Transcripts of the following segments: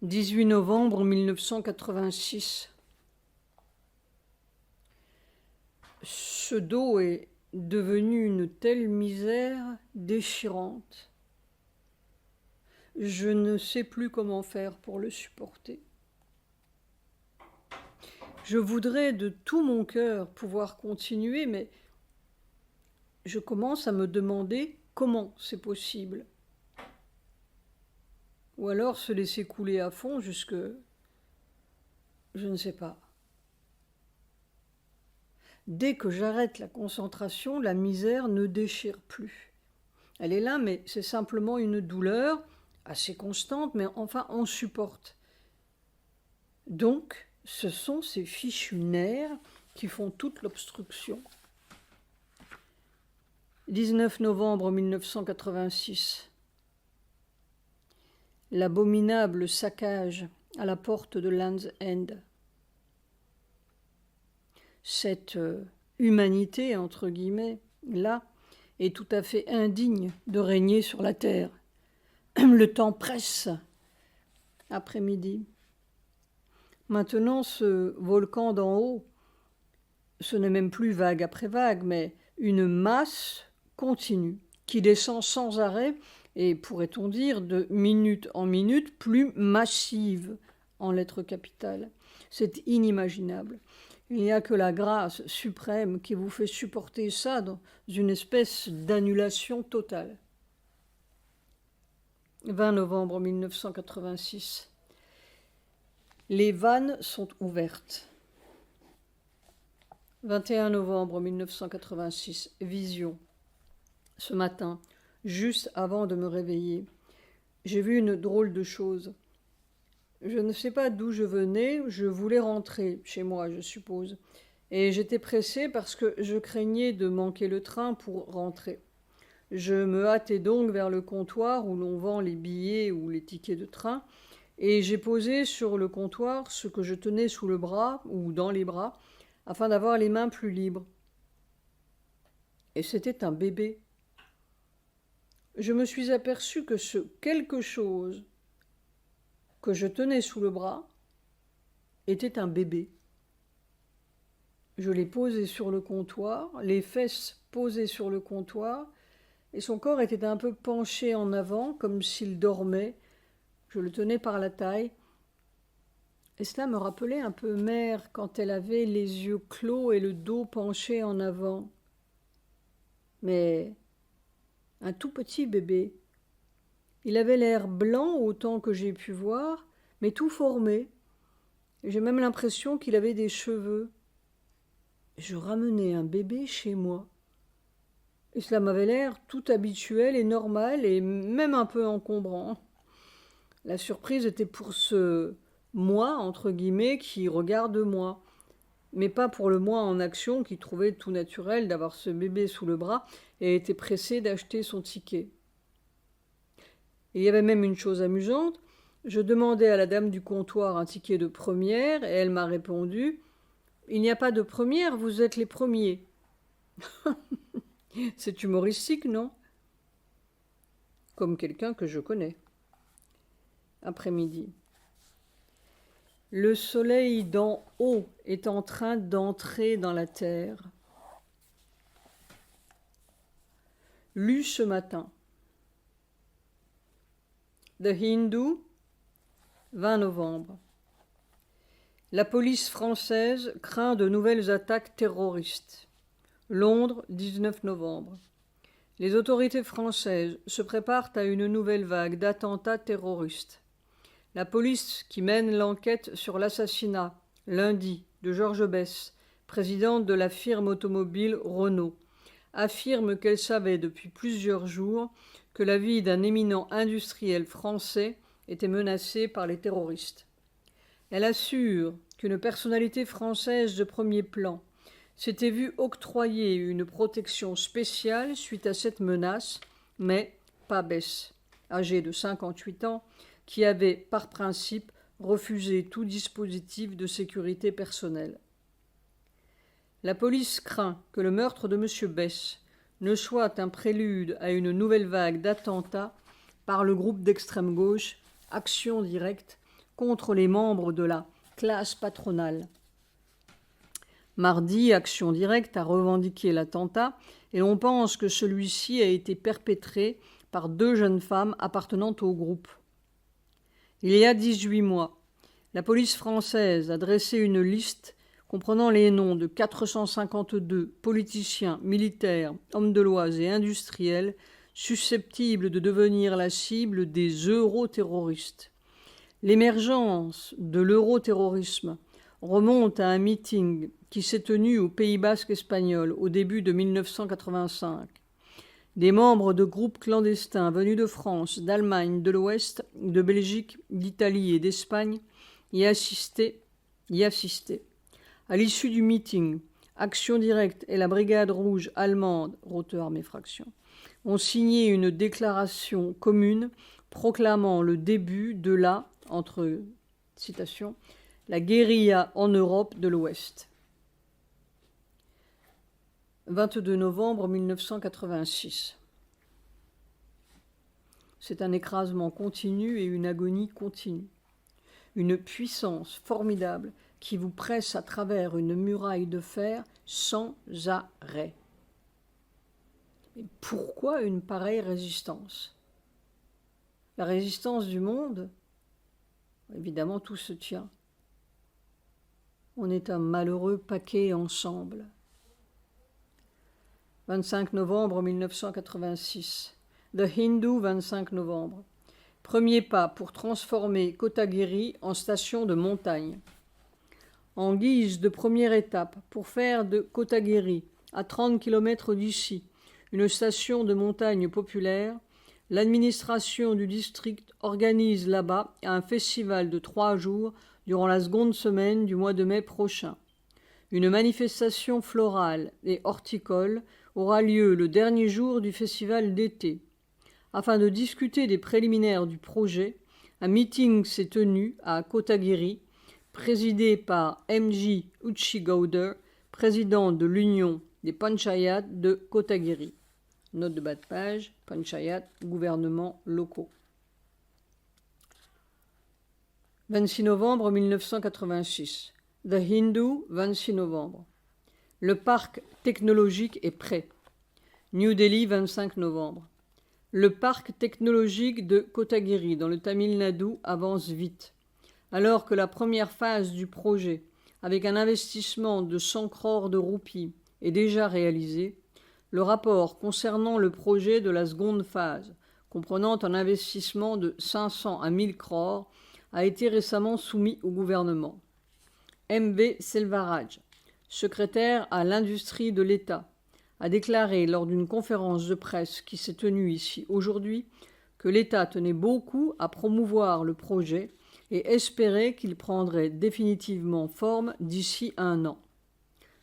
18 novembre 1986. Ce dos est devenu une telle misère déchirante. Je ne sais plus comment faire pour le supporter. Je voudrais de tout mon cœur pouvoir continuer, mais je commence à me demander comment c'est possible. Ou alors se laisser couler à fond jusque... je ne sais pas. Dès que j'arrête la concentration, la misère ne déchire plus. Elle est là, mais c'est simplement une douleur assez constante, mais enfin on supporte. Donc, ce sont ces fichus nerfs qui font toute l'obstruction. 19 novembre 1986. L'abominable saccage à la porte de Land's End. Cette humanité, entre guillemets, là, est tout à fait indigne de régner sur la terre. Le temps presse. Après-midi. Maintenant, ce volcan d'en haut, ce n'est même plus vague après vague, mais une masse continue qui descend sans arrêt et, pourrait-on dire, de minute en minute, plus massive en lettres capitales. C'est inimaginable. Il n'y a que la grâce suprême qui vous fait supporter ça dans une espèce d'annulation totale. 20 novembre 1986. Les vannes sont ouvertes. 21 novembre 1986. Vision. Ce matin, juste avant de me réveiller, j'ai vu une drôle de chose. Je ne sais pas d'où je venais, je voulais rentrer chez moi, je suppose. Et j'étais pressée parce que je craignais de manquer le train pour rentrer. Je me hâtais donc vers le comptoir où l'on vend les billets ou les tickets de train, et j'ai posé sur le comptoir ce que je tenais sous le bras ou dans les bras, afin d'avoir les mains plus libres. Et c'était un bébé. Je me suis aperçue que ce quelque chose que je tenais sous le bras était un bébé. Je l'ai posé sur le comptoir, les fesses posées sur le comptoir, et son corps était un peu penché en avant, comme s'il dormait. Je le tenais par la taille. Et cela me rappelait un peu mère quand elle avait les yeux clos et le dos penché en avant. Mais un tout petit bébé. Il avait l'air blanc autant que j'ai pu voir, mais tout formé. J'ai même l'impression qu'il avait des cheveux. Je ramenais un bébé chez moi. Et cela m'avait l'air tout habituel et normal et même un peu encombrant. La surprise était pour ce moi, entre guillemets, qui regarde moi, mais pas pour le moi en action qui trouvait tout naturel d'avoir ce bébé sous le bras et était pressé d'acheter son ticket. Il y avait même une chose amusante. Je demandais à la dame du comptoir un ticket de première et elle m'a répondu « Il n'y a pas de première, vous êtes les premiers. » C'est humoristique, non? Comme quelqu'un que je connais. Après-midi. Le soleil d'en haut est en train d'entrer dans la terre. Lu ce matin. The Hindu, 20 novembre. La police française craint de nouvelles attaques terroristes. Londres, 19 novembre. Les autorités françaises se préparent à une nouvelle vague d'attentats terroristes. La police qui mène l'enquête sur l'assassinat, lundi, de Georges Besse, présidente de la firme automobile Renault, affirme qu'elle savait depuis plusieurs jours que la vie d'un éminent industriel français était menacée par les terroristes. Elle assure qu'une personnalité française de premier plan s'était vue octroyer une protection spéciale suite à cette menace, mais pas Besse, âgé de 58 ans, qui avait, par principe, refusé tout dispositif de sécurité personnelle. La police craint que le meurtre de M. Besse ne soit un prélude à une nouvelle vague d'attentats par le groupe d'extrême gauche Action Directe contre les membres de la classe patronale. Mardi, Action Directe a revendiqué l'attentat et l'on pense que celui-ci a été perpétré par 2 jeunes femmes appartenant au groupe. Il y a 18 mois, la police française a dressé une liste comprenant les noms de 452 politiciens, militaires, hommes de loi et industriels susceptibles de devenir la cible des euroterroristes. L'émergence de l'euroterrorisme remonte à un meeting qui s'est tenu au Pays basque espagnol au début de 1985. Des membres de groupes clandestins venus de France, d'Allemagne, de l'Ouest, de Belgique, d'Italie et d'Espagne y assistaient. À l'issue du meeting, Action Directe et la Brigade rouge allemande, Rote Armee Fraction, ont signé une déclaration commune proclamant le début de la, entre citations, la guérilla en Europe de l'Ouest. 22 novembre 1986. C'est un écrasement continu et une agonie continue. Une puissance formidable qui vous presse à travers une muraille de fer sans arrêt. Mais pourquoi une pareille résistance? La résistance du monde, évidemment, tout se tient. On est un malheureux paquet ensemble. 25 novembre 1986. The Hindu, 25 novembre. Premier pas pour transformer Kotagiri en station de montagne. En guise de première étape, pour faire de Kotagiri, à 30 km d'ici, une station de montagne populaire, l'administration du district organise là-bas un festival de 3 jours durant la seconde semaine du mois de mai prochain. Une manifestation florale et horticole aura lieu le dernier jour du festival d'été. Afin de discuter des préliminaires du projet, un meeting s'est tenu à Kotagiri, présidé par M.J. Uchigowder, président de l'Union des Panchayats de Kotagiri. Note de bas de page, Panchayat, gouvernements locaux. 26 novembre 1986. The Hindu, 26 novembre. Le parc technologique est prêt. New Delhi, 25 novembre. Le parc technologique de Kotagiri, dans le Tamil Nadu, avance vite. Alors que la première phase du projet, avec un investissement de 100 crores de roupies, est déjà réalisée, le rapport concernant le projet de la seconde phase, comprenant un investissement de 500 à 1000 crores, a été récemment soumis au gouvernement. M.V. Selvaraj, secrétaire à l'industrie de l'État, a déclaré lors d'une conférence de presse qui s'est tenue ici aujourd'hui que l'État tenait beaucoup à promouvoir le projet et espérait qu'il prendrait définitivement forme d'ici 1 an.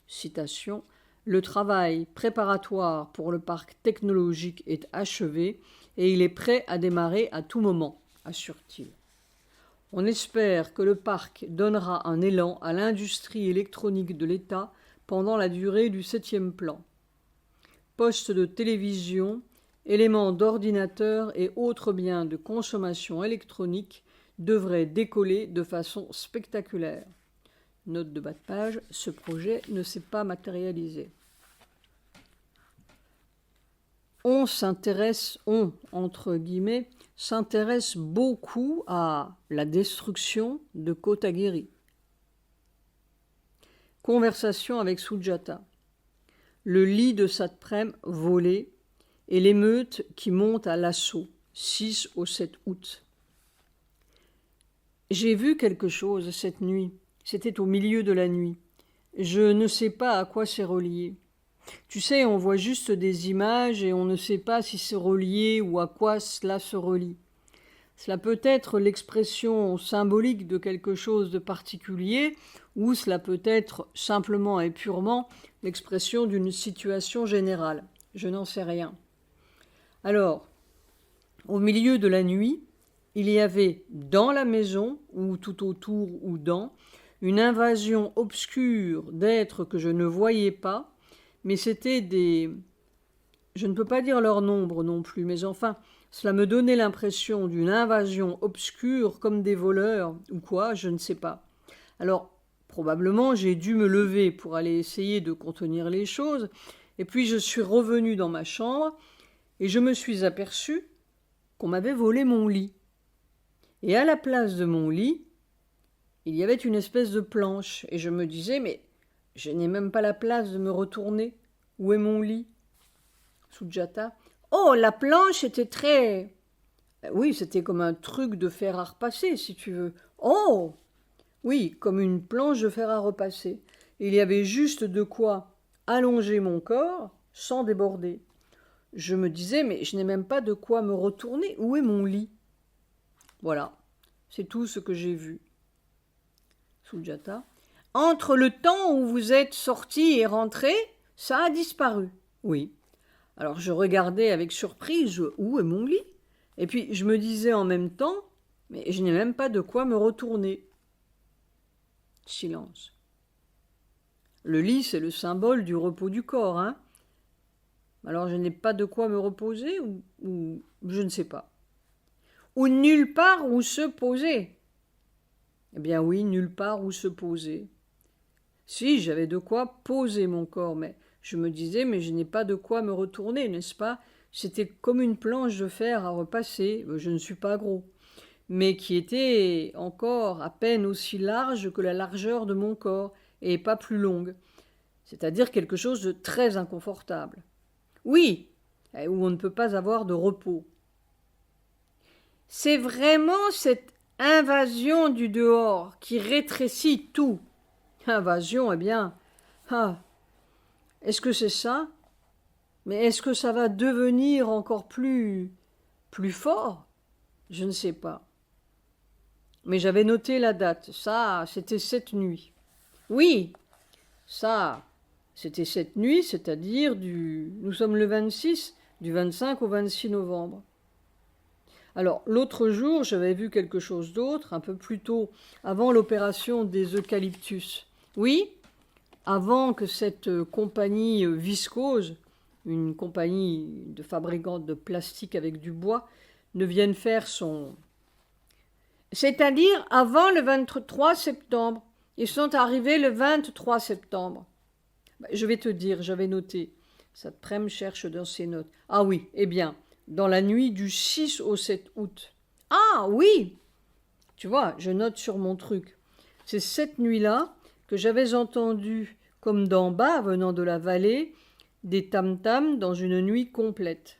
Citation. Le travail préparatoire pour le parc technologique est achevé et il est prêt à démarrer à tout moment, assure-t-il. On espère que le parc donnera un élan à l'industrie électronique de l'État pendant la durée du 7e plan. Postes de télévision, éléments d'ordinateur et autres biens de consommation électronique devraient décoller de façon spectaculaire. Note de bas de page, ce projet ne s'est pas matérialisé. On s'intéresse beaucoup à la destruction de Kotagiri. Conversation avec Sujata. Le lit de Satprem volé et l'émeute qui monte à l'assaut, 6 au 7 août. J'ai vu quelque chose cette nuit. C'était au milieu de la nuit. Je ne sais pas à quoi c'est relié. Tu sais, on voit juste des images et on ne sait pas si c'est relié ou à quoi cela se relie. Cela peut être l'expression symbolique de quelque chose de particulier ou cela peut être simplement et purement l'expression d'une situation générale. Je n'en sais rien. Alors, au milieu de la nuit, il y avait dans la maison, ou tout autour ou dans, une invasion obscure d'êtres que je ne voyais pas, mais c'était des... Je ne peux pas dire leur nombre non plus, mais enfin, Cela me donnait l'impression d'une invasion obscure comme des voleurs ou quoi, je ne sais pas. Alors, probablement, j'ai dû me lever pour aller essayer de contenir les choses, et puis je suis revenue dans ma chambre et je me suis aperçue qu'on m'avait volé mon lit. Et à la place de mon lit, il y avait une espèce de planche, et je me disais, mais je n'ai même pas la place de me retourner. Où est mon lit? Sujata. Oh, la planche était très... Oui, c'était comme un truc de fer à repasser, si tu veux. Oh! Oui, comme une planche de fer à repasser. Il y avait juste de quoi allonger mon corps sans déborder. Je me disais, mais je n'ai même pas de quoi me retourner. Où est mon lit? Voilà, c'est tout ce que j'ai vu. Sujata. Entre le temps où vous êtes sorti et rentré, ça a disparu. Oui. Alors je regardais avec surprise, où est mon lit? Et puis je me disais en même temps, mais je n'ai même pas de quoi me retourner. Silence. Le lit, c'est le symbole du repos du corps, hein? Alors je n'ai pas de quoi me reposer ou je ne sais pas. Ou nulle part où se poser. Eh bien oui, nulle part où se poser. Si, j'avais de quoi poser mon corps, mais je me disais, mais je n'ai pas de quoi me retourner, n'est-ce pas? C'était comme une planche de fer à repasser, je ne suis pas gros, mais qui était encore à peine aussi large que la largeur de mon corps, et pas plus longue, c'est-à-dire quelque chose de très inconfortable. Oui, où on ne peut pas avoir de repos. C'est vraiment cette invasion du dehors qui rétrécit tout. Invasion, eh bien, est-ce que c'est ça? Mais est-ce que ça va devenir encore plus fort? Je ne sais pas. Mais j'avais noté la date. Ça, c'était cette nuit. Oui, ça, c'était cette nuit, c'est-à-dire nous sommes le 26, du 25 au 26 novembre. Alors, l'autre jour, j'avais vu quelque chose d'autre, un peu plus tôt, avant l'opération des eucalyptus. Oui, avant que cette compagnie Viscose, une compagnie de fabricants de plastique avec du bois, ne vienne faire son... C'est-à-dire avant le 23 septembre. Ils sont arrivés le 23 septembre. Je vais te dire, j'avais noté. Saprem cherche dans ses notes. Ah oui, eh bien, dans la nuit du 6 au 7 août. Ah oui! Tu vois, je note sur mon truc. C'est cette nuit-là que j'avais entendu, comme d'en bas, venant de la vallée, des tam-tams dans une nuit complète.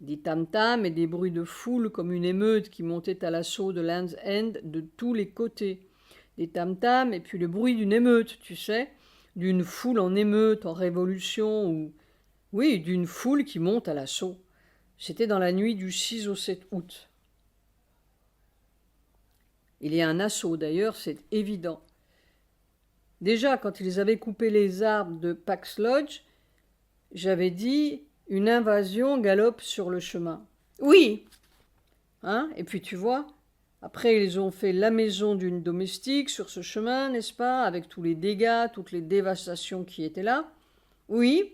Des tam-tams et des bruits de foule comme une émeute qui montait à l'assaut de Land's End de tous les côtés. Des tam-tams et puis le bruit d'une émeute, tu sais, d'une foule en émeute, en révolution, ou... Oui, d'une foule qui monte à l'assaut. C'était dans la nuit du 6 au 7 août. Il y a un assaut d'ailleurs, c'est évident. Déjà, quand ils avaient coupé les arbres de Pax Lodge, j'avais dit une invasion galope sur le chemin. Oui, hein? Et puis tu vois, après ils ont fait la maison d'une domestique sur ce chemin, n'est-ce pas, avec tous les dégâts, toutes les dévastations qui étaient là. Oui.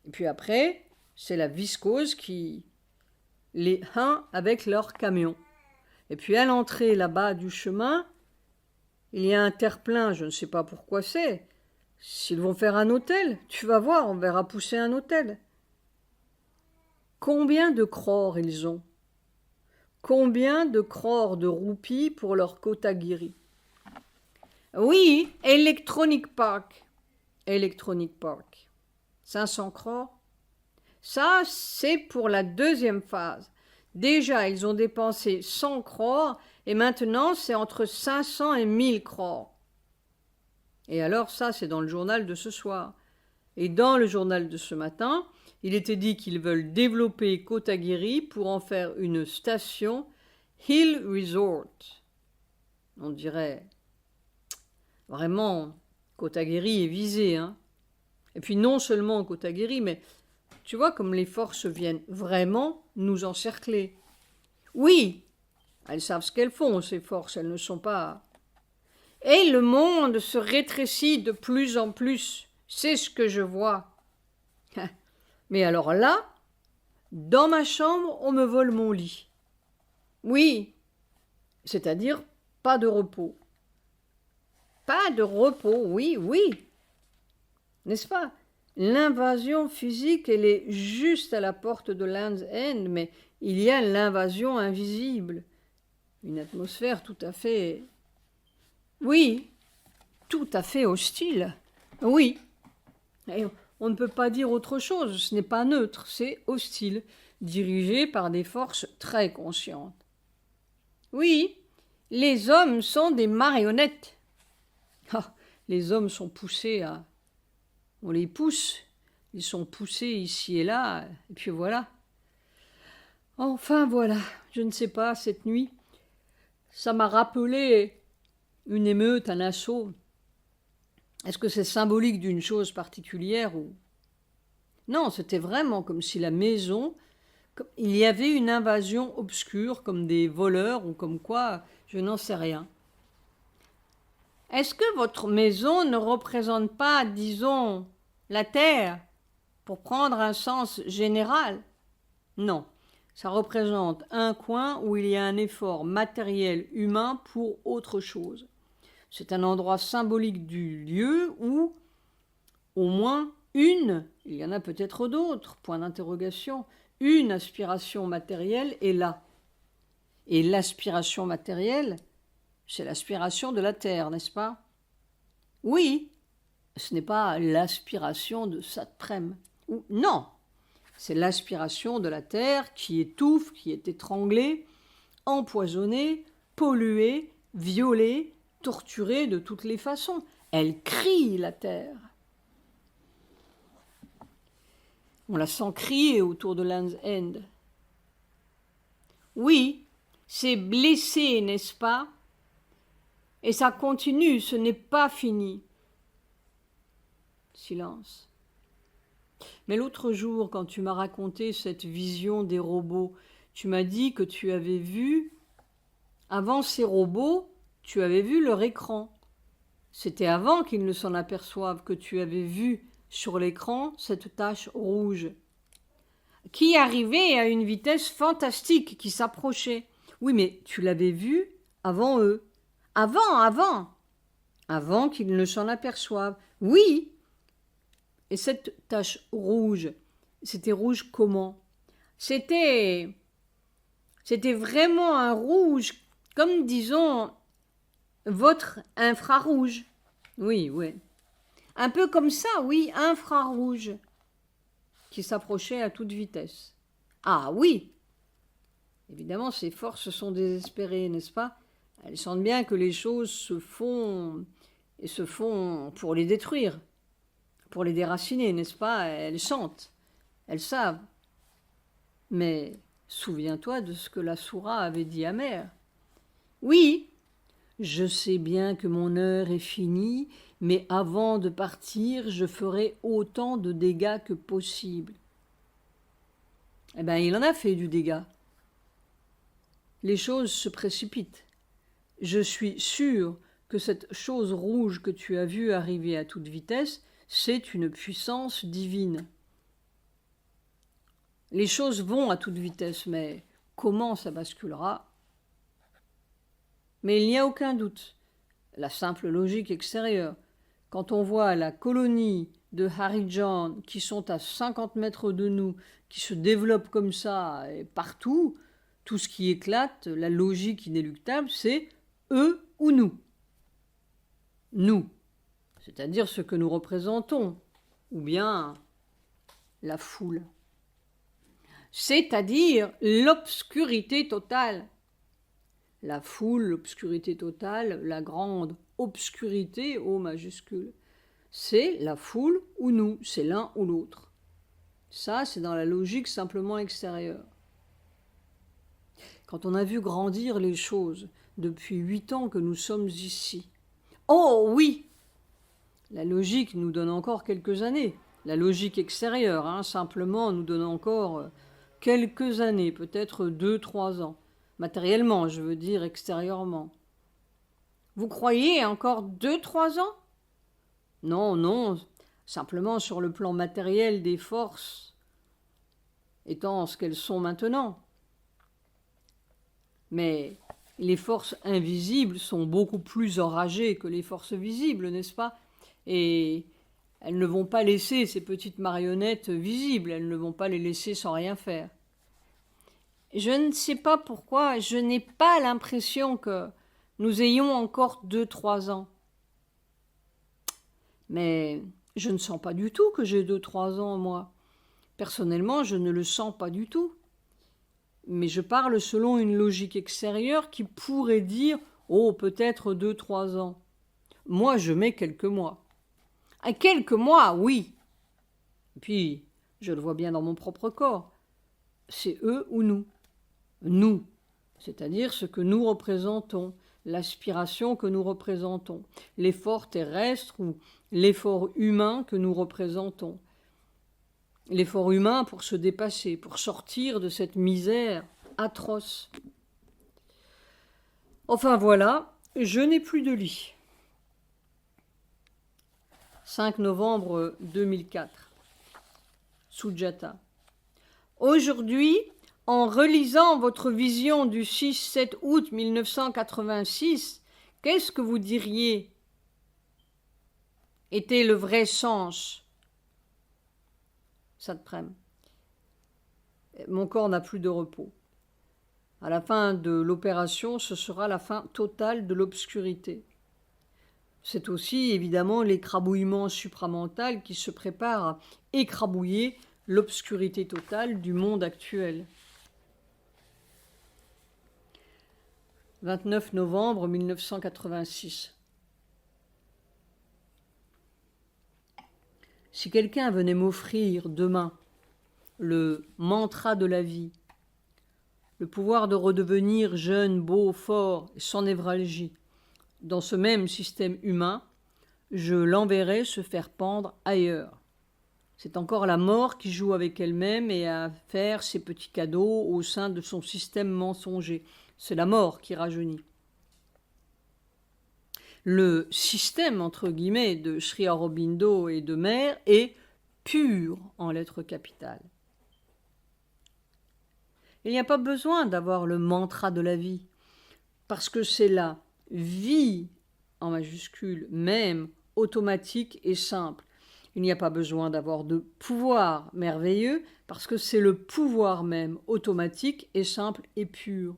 Et puis après, c'est la viscose qui les haint avec leur camion. Et puis à l'entrée là-bas du chemin, il y a un terre-plein, je ne sais pas pourquoi c'est. S'ils vont faire un hôtel, tu vas voir, on verra pousser un hôtel. Combien de crores ils ont? Combien de crores de roupies pour leur Kotagiri? Oui, Electronic Park. Electronic Park. 500 crores? Ça, c'est pour la deuxième phase. Déjà, ils ont dépensé 100 crores et maintenant, c'est entre 500 et 1000 crores. Et alors, ça, c'est dans le journal de ce soir. Et dans le journal de ce matin, il était dit qu'ils veulent développer Kotagiri pour en faire une station Hill Resort. On dirait vraiment Kotagiri est visé, hein. Et puis non seulement Kotagiri, mais tu vois comme les forces viennent vraiment nous encercler. Oui, elles savent ce qu'elles font, ces forces, elles ne sont pas... Et le monde se rétrécit de plus en plus, c'est ce que je vois. Mais alors là, Dans ma chambre, on me vole mon lit. Oui, c'est-à-dire pas de repos. Pas de repos, oui, oui. N'est-ce pas? L'invasion physique, elle est juste à la porte de Land's End, mais il y a l'invasion invisible. Une atmosphère tout à fait... Oui, tout à fait hostile. Oui. Et on ne peut pas dire autre chose, ce n'est pas neutre, c'est hostile, dirigé par des forces très conscientes. Oui, les hommes sont des marionnettes. Ah, les hommes sont poussés à... On les pousse, ils sont poussés ici et là, et puis voilà. Enfin voilà, je ne sais pas, cette nuit, ça m'a rappelé une émeute, un assaut. Est-ce que c'est symbolique d'une chose particulière ou... Non, c'était vraiment comme si la maison... Il y avait une invasion obscure, comme des voleurs ou comme quoi, je n'en sais rien. Est-ce que votre maison ne représente pas, disons, la terre, pour prendre un sens général? Non, ça représente un coin où il y a un effort matériel humain pour autre chose. C'est un endroit symbolique du lieu où, au moins une, il y en a peut-être d'autres, point d'interrogation, une aspiration matérielle est là. Et l'aspiration matérielle, c'est l'aspiration de la terre, n'est-ce pas? Oui, ce n'est pas l'aspiration de Satrem. Non, c'est l'aspiration de la terre qui étouffe, qui est étranglée, empoisonnée, polluée, violée, torturée de toutes les façons. Elle crie, la terre. On la sent crier autour de Land's End. Oui, c'est blessé, n'est-ce pas? Et ça continue, ce n'est pas fini. Silence. Mais l'autre jour, quand tu m'as raconté cette vision des robots, tu m'as dit que tu avais vu, avant ces robots, tu avais vu leur écran. C'était avant qu'ils ne s'en aperçoivent que tu avais vu sur l'écran cette tache rouge qui arrivait à une vitesse fantastique, qui s'approchait. Oui, mais tu l'avais vu avant eux. Avant qu'ils ne s'en aperçoivent. Oui. Et cette tache rouge, c'était rouge comment? C'était vraiment un rouge, comme disons votre infrarouge. Oui, oui. Un peu comme ça, oui, infrarouge, qui s'approchait à toute vitesse. Ah oui. Évidemment, ces forces sont désespérées, n'est-ce pas? Elles sentent bien que les choses se font pour les détruire, pour les déraciner, n'est-ce pas? Elles sentent, elles savent. Mais souviens-toi de ce que la Soura avait dit à Mère. Oui, je sais bien que mon heure est finie, mais avant de partir, je ferai autant de dégâts que possible. Eh bien, il en a fait du dégât. Les choses se précipitent. Je suis sûr que cette chose rouge que tu as vue arriver à toute vitesse, c'est une puissance divine. Les choses vont à toute vitesse, mais comment ça basculera? Mais il n'y a aucun doute. La simple logique extérieure. Quand on voit la colonie de Harijan qui sont à 50 mètres de nous, qui se développent comme ça et partout, tout ce qui éclate, la logique inéluctable, c'est eux ou nous. Nous, c'est-à-dire ce que nous représentons, ou bien la foule. C'est-à-dire l'obscurité totale. La foule, l'obscurité totale, la grande obscurité, O majuscule, c'est la foule ou nous, c'est l'un ou l'autre. Ça, c'est dans la logique simplement extérieure. Quand on a vu grandir les choses depuis 8 ans que nous sommes ici, oh oui, la logique nous donne encore quelques années. La logique extérieure, simplement, nous donne encore quelques années, peut-être 2-3 ans. Matériellement, je veux dire extérieurement. Vous croyez encore 2-3 ans? Non, non, simplement sur le plan matériel des forces. étant ce qu'elles sont maintenant. Mais les forces invisibles sont beaucoup plus enragées que les forces visibles, n'est-ce pas? Et elles ne vont pas laisser ces petites marionnettes visibles, elles ne vont pas les laisser sans rien faire. Je ne sais pas pourquoi, je n'ai pas l'impression que nous ayons encore 2-3 ans. Mais je ne sens pas du tout que j'ai 2-3 ans, moi. Personnellement, je ne le sens pas du tout. Mais je parle selon une logique extérieure qui pourrait dire « Oh, peut-être 2-3 ans ». Moi, je mets quelques mois. Quelques mois, oui. Et puis, je le vois bien dans mon propre corps. C'est eux ou nous. Nous, c'est-à-dire ce que nous représentons, l'aspiration que nous représentons, l'effort terrestre ou l'effort humain que nous représentons. L'effort humain pour se dépasser, pour sortir de cette misère atroce. Enfin voilà, je n'ai plus de lit. 5 novembre 2004. Sujata. Aujourd'hui, en relisant votre vision du 6-7 août 1986, qu'est-ce que vous diriez était le vrai sens? Satprem. Mon corps n'a plus de repos. À la fin de l'opération, ce sera la fin totale de l'obscurité. C'est aussi évidemment l'écrabouillement supramental qui se prépare à écrabouiller l'obscurité totale du monde actuel. 29 novembre 1986. Si quelqu'un venait m'offrir demain le mantra de la vie, le pouvoir de redevenir jeune, beau, fort, sans névralgie, dans ce même système humain, je l'enverrai se faire pendre ailleurs. C'est encore la mort qui joue avec elle-même et à faire ses petits cadeaux au sein de son système mensonger. C'est la mort qui rajeunit. Le système, entre guillemets, de Sri Aurobindo et de Mère est pur en lettres capitales. Il n'y a pas besoin d'avoir le mantra de la vie, parce que c'est la vie, en majuscule, même, automatique et simple. Il n'y a pas besoin d'avoir de pouvoir merveilleux, parce que c'est le pouvoir même, automatique et simple et pur.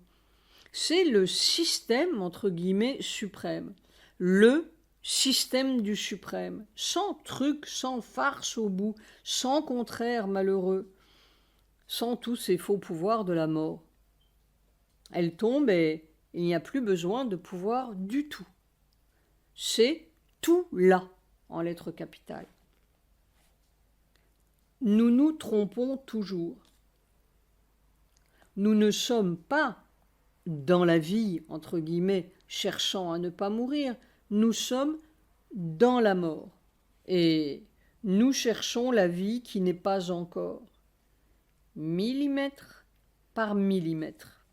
C'est le système, entre guillemets, suprême. Le système du suprême, sans truc, sans farce au bout, sans contraire malheureux, sans tous ces faux pouvoirs de la mort. Elle tombe et il n'y a plus besoin de pouvoir du tout. C'est tout là, en lettres capitales. Nous nous trompons toujours. Nous ne sommes pas dans la vie, entre guillemets, cherchant à ne pas mourir, nous sommes dans la mort. Et nous cherchons la vie qui n'est pas encore. Millimètre par millimètre.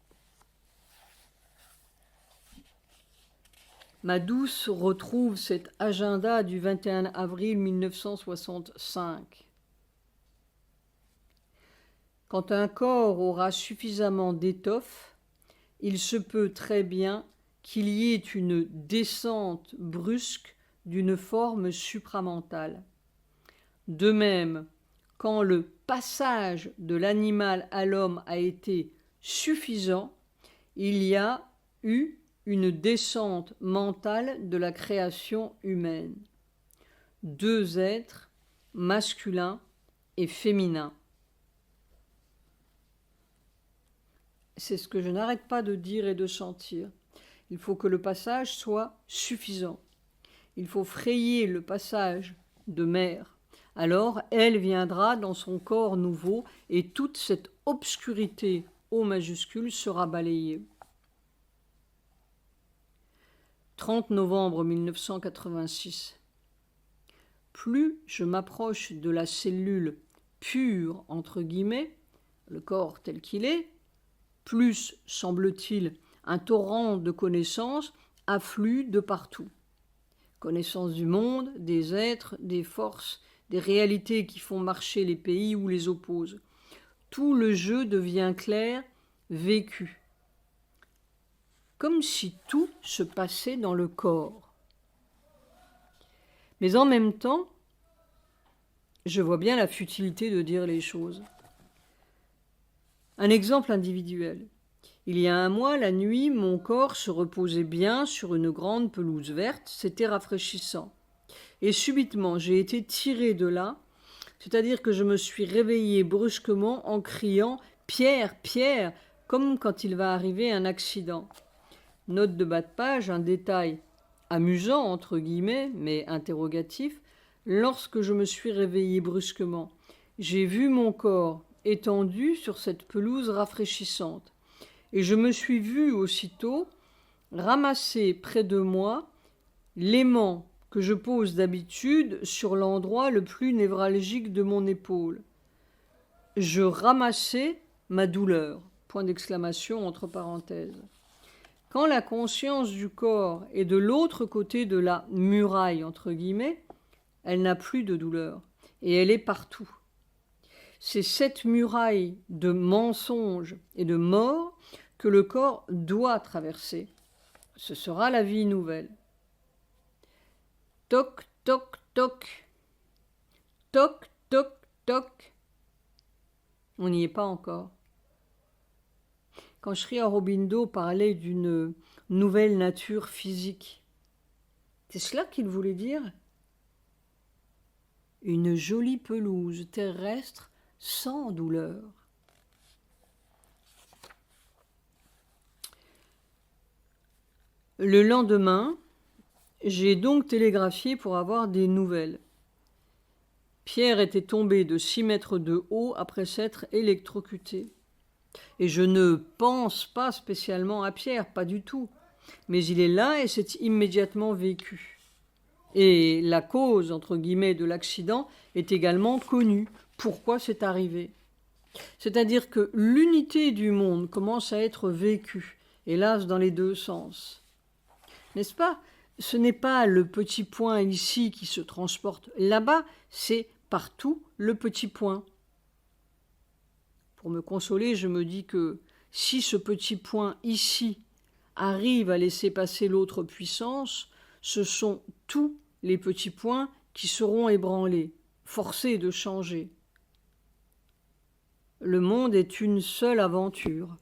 Ma douce retrouve cet agenda du 21 avril 1965. Quand un corps aura suffisamment d'étoffe, il se peut très bien qu'il y ait une descente brusque d'une forme supramentale. De même, quand le passage de l'animal à l'homme a été suffisant, il y a eu une descente mentale de la création humaine. 2 êtres, masculin et féminin. C'est ce que je n'arrête pas de dire et de sentir. Il faut que le passage soit suffisant. Il faut frayer le passage de Mère. Alors, elle viendra dans son corps nouveau et toute cette obscurité O majuscule sera balayée. 30 novembre 1986. Plus je m'approche de la cellule pure, entre guillemets, le corps tel qu'il est, plus, semble-t-il, un torrent de connaissances afflue de partout. Connaissance du monde, des êtres, des forces, des réalités qui font marcher les pays ou les opposent. tout le jeu devient clair, vécu. Comme si tout se passait dans le corps. Mais en même temps, je vois bien la futilité de dire les choses. Un exemple individuel. Il y a un mois, la nuit, mon corps se reposait bien sur une grande pelouse verte, c'était rafraîchissant. Et subitement, j'ai été tiré de là, c'est-à-dire que je me suis réveillé brusquement en criant « Pierre, Pierre !» comme quand il va arriver un accident. Note de bas de page, un détail amusant, entre guillemets, mais interrogatif. Lorsque je me suis réveillé brusquement, j'ai vu mon corps étendu sur cette pelouse rafraîchissante. Et je me suis vu aussitôt ramasser près de moi l'aimant que je pose d'habitude sur l'endroit le plus névralgique de mon épaule. Je ramassais ma douleur. Point d'exclamation entre parenthèses. Quand la conscience du corps est de l'autre côté de la muraille, entre guillemets, elle n'a plus de douleur et elle est partout. C'est cette muraille de mensonge et de mort que le corps doit traverser. Ce sera la vie nouvelle. Toc, toc, toc. Toc, toc, toc. On n'y est pas encore. Quand Sri Aurobindo parlait d'une nouvelle nature physique, c'est cela qu'il voulait dire ? Une jolie pelouse terrestre sans douleur. Le lendemain, j'ai donc télégraphié pour avoir des nouvelles. Pierre était tombé de 6 mètres de haut après s'être électrocuté. Et je ne pense pas spécialement à Pierre, pas du tout. Mais il est là et c'est immédiatement vécu. Et la cause, entre guillemets, de l'accident est également connue. Pourquoi c'est arrivé ? C'est-à-dire que l'unité du monde commence à être vécue, hélas dans les deux sens. N'est-ce pas ? Ce n'est pas le petit point ici qui se transporte là-bas, c'est partout le petit point. Pour me consoler, je me dis que si ce petit point ici arrive à laisser passer l'autre puissance, ce sont tous les petits points qui seront ébranlés, forcés de changer. Le monde est une seule aventure.